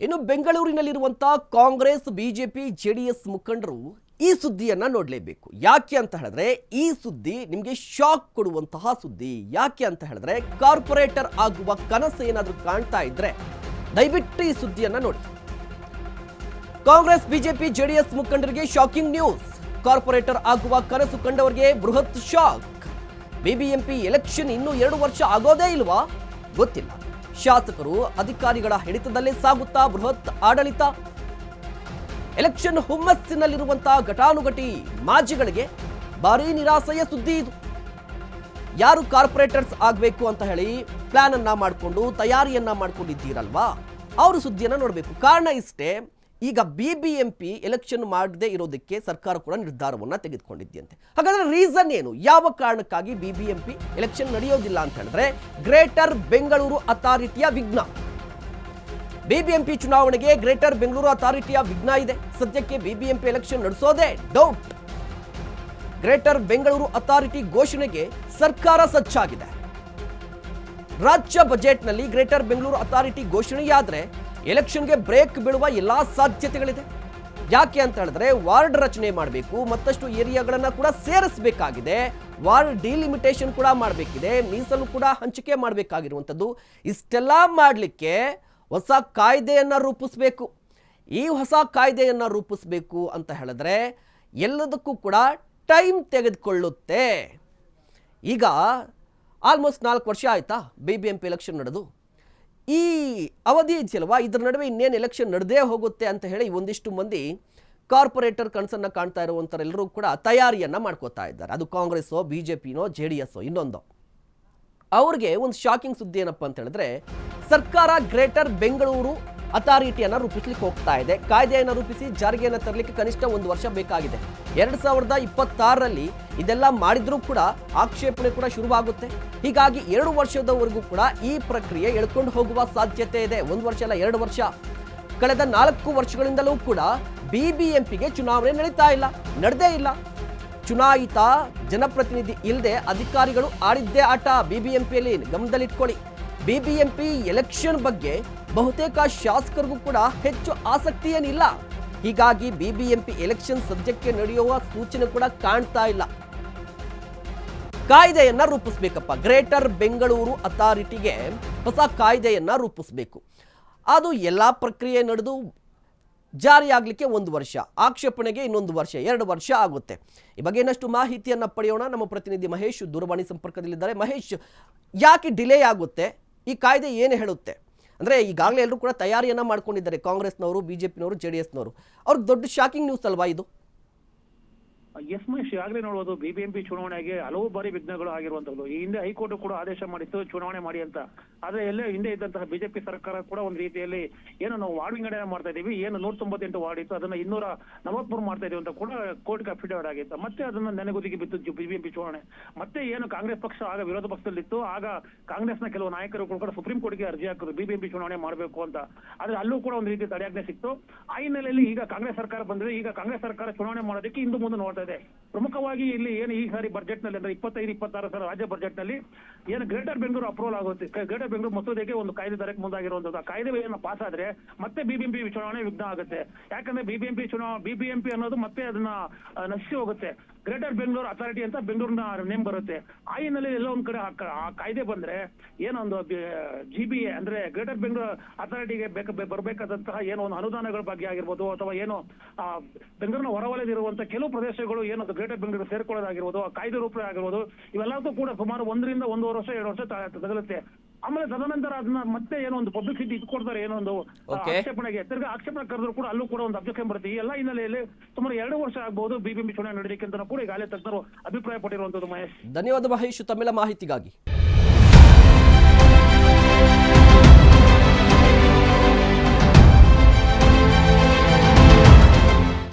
ಇನ್ನು ಬೆಂಗಳೂರಿನಲ್ಲಿರುವಂತಹ Congress BJP JDS ಮುಖಂಡರು ಈ ಸುದ್ದಿಯನ್ನ ನೋಡಲೇಬೇಕು. ಯಾಕೆ ಅಂತ ಹೇಳಿದ್ರೆ ಈ ಸುದ್ದಿ ನಿಮಗೆ ಶಾಕ್ ಕೊಡುವಂತಹ ಸುದ್ದಿ. ಯಾಕೆ ಅಂತ ಹೇಳಿದ್ರೆ ಕಾರ್ಪೊರೇಟರ್ ಆಗುವ ಕನಸು ಏನಾದರೂ ಕಾಣ್ತಾ ಇದ್ರೆ ದಯವಿಟ್ಟು ಈ ಸುದ್ದಿಯನ್ನ ನೋಡಿ. ಕಾಂಗ್ರೆಸ್ ಬಿಜೆಪಿ ಜೆಡಿಎಸ್ ಮುಖಂಡರಿಗೆ ಶಾಕಿಂಗ್ ನ್ಯೂಸ್. ಕಾರ್ಪೊರೇಟರ್ ಆಗುವ ಕನಸು ಕಂಡವರಿಗೆ ಬೃಹತ್ ಶಾಕ್. ಬಿಬಿಎಂಪಿ ಎಲೆಕ್ಷನ್ ಇನ್ನೂ 2 ವರ್ಷ ಆಗೋದೇ ಇಲ್ವಾ ಗೊತ್ತಿಲ್ಲ. ಶಾಸಕರು ಅಧಿಕಾರಿಗಳ ಹಿಡಿತದಲ್ಲೇ ಸಾಗುತ್ತಾ ಬೃಹತ್ ಆಡಳಿತ. ಎಲೆಕ್ಷನ್ ಹುಮ್ಮಸ್ಸಿನಲ್ಲಿರುವಂತಹ ಘಟಾನುಘಟಿ ಮಾಜಿಗಳಿಗೆ ಭಾರೀ ನಿರಾಸೆಯ ಸುದ್ದಿ ಇದು. ಯಾರು ಕಾರ್ಪೊರೇಟರ್ಸ್ ಆಗಬೇಕು ಅಂತ ಹೇಳಿ ಪ್ಲಾನ್ ಅನ್ನ ಮಾಡಿಕೊಂಡು ತಯಾರಿಯನ್ನ ಮಾಡ್ಕೊಂಡಿದ್ದೀರಲ್ವಾ, ಅವರು ಸುದ್ದಿಯನ್ನ ನೋಡಬೇಕು. ಕಾರಣ ಇಷ್ಟೇ, ಈಗ ಬಿಬಿಎಂಪಿ ಎಲೆಕ್ಷನ್ ಮಾಡದೇ ಇರೋದಕ್ಕೆ ಸರ್ಕಾರ ಕೂಡ ನಿರ್ಧಾರವನ್ನ ತೆಗೆದುಕೊಂಡಿದ್ದಂತೆ. ಹಾಗಾದ್ರೆ ರೀಸನ್ ಏನು? ಯಾವ ಕಾರಣಕ್ಕಾಗಿ ಬಿಬಿಎಂಪಿ ಎಲೆಕ್ಷನ್ ನಡೆಯೋದಿಲ್ಲ ಅಂತ ಹೇಳಿದ್ರೆ ಗ್ರೇಟರ್ ಬೆಂಗಳೂರು ಅಥಾರಿಟಿಯ ವಿಘ್ನ. ಬಿಬಿಎಂಪಿ ಚುನಾವಣೆಗೆ ಗ್ರೇಟರ್ ಬೆಂಗಳೂರು ಅಥಾರಿಟಿಯ ವಿಘ್ನ ಇದೆ. ಸದ್ಯಕ್ಕೆ ಬಿಬಿಎಂಪಿ ಎಲೆಕ್ಷನ್ ನಡೆಸೋದೇ ಡೌಟ್. ಗ್ರೇಟರ್ ಬೆಂಗಳೂರು ಅಥಾರಿಟಿ ಘೋಷಣೆಗೆ ಸರ್ಕಾರ ಸಜ್ಜಾಗಿದೆ. ರಾಜ್ಯ ಬಜೆಟ್ನಲ್ಲಿ ಗ್ರೇಟರ್ ಬೆಂಗಳೂರು ಅಥಾರಿಟಿ ಘೋಷಣೆಯಾದ್ರೆ ಎಲೆಕ್ಷನ್ಗೆ ಬ್ರೇಕ್ ಬೀಳುವ ಎಲ್ಲಾ ಸಾಧ್ಯತೆಗಳಿದೆ. ಯಾಕೆ ಅಂತ ಹೇಳಿದ್ರೆ ವಾರ್ಡ್ ರಚನೆ ಮಾಡಬೇಕು, ಮತ್ತಷ್ಟು ಏರಿಯಾಗಳನ್ನ ಕೂಡ ಸೇರಿಸಬೇಕಾಗಿದೆ, ವಾರ್ಡ್ ಡಿಲಿಮಿಟೇಷನ್ ಕೂಡ ಮಾಡಬೇಕಿದೆ, ಮೀಸಲು ಕೂಡ ಹಂಚಿಕೆ ಮಾಡಬೇಕಾಗಿರುವಂಥದ್ದು. ಇಷ್ಟೆಲ್ಲ ಮಾಡಲಿಕ್ಕೆ ಹೊಸ ಕಾಯ್ದೆಯನ್ನು ರೂಪಿಸಬೇಕು. ಈ ಹೊಸ ಕಾಯ್ದೆಯನ್ನು ರೂಪಿಸಬೇಕು ಅಂತ ಹೇಳಿದ್ರೆ ಎಲ್ಲದಕ್ಕೂ ಕೂಡ ಟೈಮ್ ತೆಗೆದುಕೊಳ್ಳುತ್ತೆ. ಈಗ ಆಲ್ಮೋಸ್ಟ್ 4 ವರ್ಷ ಆಯ್ತಾ ಬಿಬಿಎಂಪಿ ಎಲೆಕ್ಷನ್ ನಡೆದು. ಈ ಅವಧಿ ಇದೆಯಲ್ವಾ, ಇದರ ನಡುವೆ ಇನ್ನೇನು ಎಲೆಕ್ಷನ್ ನಡೆದೇ ಹೋಗುತ್ತೆ ಅಂತ ಹೇಳಿ ಒಂದಿಷ್ಟು ಮಂದಿ ಕಾರ್ಪೊರೇಟರ್ ಕನಸನ್ನು ಕಾಣ್ತಾ ಇರುವಂಥವರೆಲ್ಲರೂ ಕೂಡ ತಯಾರಿಯನ್ನು ಮಾಡ್ಕೋತಾ ಇದ್ದಾರೆ. ಅದು ಕಾಂಗ್ರೆಸ್ಸೋ ಬಿಜೆಪಿನೋ ಜೆಡಿಎಸ್ಸೋ ಇನ್ನೊಂದೋ. ಅವ್ರಿಗೆ ಒಂದು ಶಾಕಿಂಗ್ ಸುದ್ದಿ ಏನಪ್ಪ ಅಂತ ಹೇಳಿದ್ರೆ ಸರ್ಕಾರ ಗ್ರೇಟರ್ ಬೆಂಗಳೂರು ಅಥಾರಿಟಿಯನ್ನು ರೂಪಿಸ್ಲಿಕ್ಕೆ ಹೋಗ್ತಾ ಇದೆ. ಕಾಯ್ದೆಯನ್ನು ರೂಪಿಸಿ ಜಾರಿಗೆಯನ್ನು ತರಲಿಕ್ಕೆ ಕನಿಷ್ಠ 1 ವರ್ಷ ಬೇಕಾಗಿದೆ. 2026ರಲ್ಲಿ ಇದೆಲ್ಲ ಮಾಡಿದ್ರೂ ಕೂಡ ಆಕ್ಷೇಪಣೆ ಕೂಡ ಶುರುವಾಗುತ್ತೆ. ಹೀಗಾಗಿ 2 ವರ್ಷದವರೆಗೂ ಕೂಡ ಈ ಪ್ರಕ್ರಿಯೆ ಎಳ್ಕೊಂಡು ಹೋಗುವ ಸಾಧ್ಯತೆ ಇದೆ. 1 ವರ್ಷ ಅಲ್ಲ, 2 ವರ್ಷ. ಕಳೆದ 4 ವರ್ಷಗಳಿಂದಲೂ ಕೂಡ ಬಿಬಿಎಂಪಿಗೆ ಚುನಾವಣೆ ನಡೆದೇ ಇಲ್ಲ. ಚುನಾಯಿತ ಜನಪ್ರತಿನಿಧಿ ಇಲ್ಲದೆ ಅಧಿಕಾರಿಗಳು ಆಡಿದ್ದೇ ಆಟ ಬಿಬಿಎಂಪಿಯಲ್ಲಿ. ಗಮನದಲ್ಲಿಟ್ಕೊಳ್ಳಿ, ಬಿಬಿಎಂಪಿ ಎಲೆಕ್ಷನ್ ಬಗ್ಗೆ ಬಹುತೇಕ ಶಾಸಕರಿಗೂ ಕೂಡ ಹೆಚ್ಚು ಆಸಕ್ತಿ ಏನಿಲ್ಲ. ಹೀಗಾಗಿ ಬಿಬಿಎಂಪಿ ಎಲೆಕ್ಷನ್ ಸದ್ಯಕ್ಕೆ ನಡೆಯುವ ಸೂಚನೆ ಕೂಡ ಕಾಣ್ತಾ ಇಲ್ಲ. ಕಾಯ್ದೆಯನ್ನ ರೂಪಿಸಬೇಕಪ್ಪ. ಗ್ರೇಟರ್ ಬೆಂಗಳೂರು ಅಥಾರಿಟಿಗೆ ಹೊಸ ಕಾಯ್ದೆಯನ್ನ ರೂಪಿಸಬೇಕು. ಅದು ಎಲ್ಲ ಪ್ರಕ್ರಿಯೆ ನಡೆದು ಜಾರಿಯಾಗಲಿಕ್ಕೆ 1 ವರ್ಷ, ಆಕ್ಷೇಪಣೆಗೆ ಇನ್ನೊಂದು ವರ್ಷ, 2 ವರ್ಷ ಆಗುತ್ತೆ. ಈ ಬಗ್ಗೆ ಇನ್ನಷ್ಟು ಮಾಹಿತಿಯನ್ನು ಪಡೆಯೋಣ. ನಮ್ಮ ಪ್ರತಿನಿಧಿ ಮಹೇಶ್ ದೂರವಾಣಿ ಸಂಪರ್ಕದಲ್ಲಿದ್ದಾರೆ. ಮಹೇಶ್, ಯಾಕೆ ಡಿಲೇ ಆಗುತ್ತೆ? ಈ ಕಾಯ್ದೆ ಏನು ಹೇಳುತ್ತೆ? ಅಂದರೆ ಈಗಾಗಲೇ ಎಲ್ಲರೂ ಕೂಡ ತಯಾರಿಯನ್ನು ಮಾಡ್ಕೊಂಡಿದ್ದಾರೆ, ಕಾಂಗ್ರೆಸ್ನವರು, ಬಿಜೆಪಿನವರು, ಜೆಡಿಎಸ್ನವರು. ಅವ್ರಿಗೆ ದೊಡ್ಡ ಶಾಕಿಂಗ್ ನ್ಯೂಸ್ ಅಲ್ವಾ ಇದು? ಎಸ್ ಮಹೇಶ್, ಈಗಾಗಲೇ ನೋಡಬಹುದು ಬಿಬಿಎಂಪಿ ಚುನಾವಣೆಗೆ ಹಲವು ಬಾರಿ ವಿಘ್ನಗಳು ಆಗಿರುವಂತದ್ದು. ಈ ಹಿಂದೆ ಹೈಕೋರ್ಟ್ ಕೂಡ ಆದೇಶ ಮಾಡಿತ್ತು ಚುನಾವಣೆ ಮಾಡಿ ಅಂತ. ಆದ್ರೆ ಎಲ್ಲೇ ಹಿಂದೆ ಇದ್ದಂತಹ ಬಿಜೆಪಿ ಸರ್ಕಾರ ಕೂಡ ಒಂದು ರೀತಿಯಲ್ಲಿ ಏನು ನಾವು ವಾರ್ಡ್ ವಿಂಗಡಣೆ ಮಾಡ್ತಾ ಇದೀವಿ, ಏನು 198 ವಾರ್ಡ್ ಇತ್ತು ಅದನ್ನ 243 ಮಾಡ್ತಾ ಇದೀವಿ ಅಂತ ಕೂಡ ಕೋರ್ಟ್ಗೆ ಅಫಿಡೇವಿಟ್ ಆಗಿತ್ತು. ಮತ್ತೆ ಅದನ್ನ ನೆನೆಗುದಿಗೆ ಬಿತ್ತು ಬಿಬಿಎಂಪಿ ಚುನಾವಣೆ. ಮತ್ತೆ ಏನು ಕಾಂಗ್ರೆಸ್ ಪಕ್ಷ ಆಗ ವಿರೋಧ ಪಕ್ಷದಲ್ಲಿತ್ತು, ಆಗ ಕಾಂಗ್ರೆಸ್ನ ಕೆಲವು ನಾಯಕರು ಕೂಡ ಸುಪ್ರೀಂ ಕೋರ್ಟ್ಗೆ ಅರ್ಜಿ ಹಾಕಿದ್ರು ಬಿಬಿಎಂಪಿ ಚುನಾವಣೆ ಮಾಡಬೇಕು ಅಂತ. ಆದ್ರೆ ಅಲ್ಲೂ ಕೂಡ ಒಂದು ರೀತಿ ತಡೆಯಾಜ್ಞೆ ಸಿಕ್ತು. ಆ ಹಿನ್ನೆಲೆಯಲ್ಲಿ ಈಗ ಕಾಂಗ್ರೆಸ್ ಸರ್ಕಾರ ಬಂದ್ರೆ ಈಗ ಕಾಂಗ್ರೆಸ್ ಸರ್ಕಾರ ಚುನಾವಣೆ ಮಾಡೋದಕ್ಕೆ ಇಂದು ಮುಂದೆ ನೋಡ್ತಾ ಇದೆ. ಪ್ರಮುಖವಾಗಿ ಇಲ್ಲಿ ಏನು ಈ ಸಾರಿ ಬಜೆಟ್ ನಲ್ಲಿ ಅಂದ್ರೆ 25-26 ರಾಜ್ಯ ಬಜೆಟ್ ನಲ್ಲಿ ಏನು ಗ್ರೇಟರ್ ಬೆಂಗಳೂರು ಅಪ್ರೂವಲ್ ಆಗುತ್ತೆ. ಗ್ರೇಟರ್ ಬೆಂಗಳೂರು ಮಸೂದೆಗೆ ಒಂದು ಕಾಯ್ದೆ ತರಕ್ಕೆ ಮುಂದಾಗಿರುವಂತದ್ದು. ಆ ಕಾಯ್ದೆ ಏನು ಪಾಸ್ ಆದ್ರೆ ಮತ್ತೆ ಬಿಬಿಎಂಪಿ ಚುನಾವಣೆ ವಿಘ್ನ ಆಗುತ್ತೆ. ಯಾಕಂದ್ರೆ ಬಿಬಿಎಂಪಿ ಅನ್ನೋದು ಮತ್ತೆ ಅದನ್ನ ನಶಿಸಿ ಹೋಗುತ್ತೆ. ಗ್ರೇಟರ್ ಬೆಂಗಳೂರು ಅಥಾರಿಟಿ ಅಂತ ಬೆಂಗಳೂರಿನ ನೇಮ್ ಬರುತ್ತೆ. ಆ ಹಿನ್ನೆಲೆಯಲ್ಲಿ ಎಲ್ಲ ಒಂದ್ ಕಡೆ ಆ ಕಾಯ್ದೆ ಬಂದ್ರೆ ಏನೊಂದು GBA ಅಂದ್ರೆ ಗ್ರೇಟರ್ ಬೆಂಗಳೂರು ಅಥಾರಿಟಿಗೆ ಬರಬೇಕಾದಂತಹ ಏನೋ ಒಂದು ಅನುದಾನಗಳ ಬಗ್ಗೆ ಆಗಿರ್ಬೋದು, ಅಥವಾ ಏನು ಬೆಂಗಳೂರಿನ ಹೊರವಲಯದಿರುವಂತಹ ಕೆಲವು ಪ್ರದೇಶಗಳು ಏನು ಗ್ರೇಟರ್ ಬೆಂಗಳೂರು ಸೇರ್ಕೊಳ್ಳೋದಾಗಿರ್ಬೋದು, ಆ ಕಾಯ್ದೆ ರೂಪ ಆಗಿರ್ಬೋದು, ಇವೆಲ್ಲದೂ ಕೂಡ ಸುಮಾರು 1 ರಿಂದ 1.5 ವರ್ಷ 2 ವರ್ಷ ತಗಲುತ್ತೆ. ಆಮೇಲೆ ತದನಂತರ ಅದನ್ನ ಮತ್ತೆ ಏನೋ ಒಂದು ಪಬ್ಲಿಸಿಟಿ ಇಟ್ಕೊಡ್ತಾರೆ, ಏನೋ ಒಂದು ಆಕ್ಷೇಪಣೆಗೆ ತಿರ್ಗಾ ಆಕ್ಷೇಪಣೆ ಕರೆದ್ರು ಕೂಡ ಅಲ್ಲೂ ಕೂಡ ಒಂದು ಅಬ್ಜೆಕ್ಷನ್ ಬರುತ್ತೆ. ಈ ಎಲ್ಲ ಹಿನ್ನೆಲೆಯಲ್ಲಿ ಸುಮಾರು 2 ವರ್ಷ ಆಗ್ಬಹುದು ಬಿಬಿಎಂಪಿ ಚುನಾವಣೆ ನಡೆಯಲಿಕ್ಕೆ ಅಂತ ಕೂಡ ಈಗಾಗಲೇ ತಜ್ಞರು ಅಭಿಪ್ರಾಯ ಪಟ್ಟಿರುವಂತದ್ದು. ಮಹೇಶ್, ಧನ್ಯವಾದ ಮಹೇಶ್ ತಮ್ಮೆಲ್ಲ ಮಾಹಿತಿಗಾಗಿ.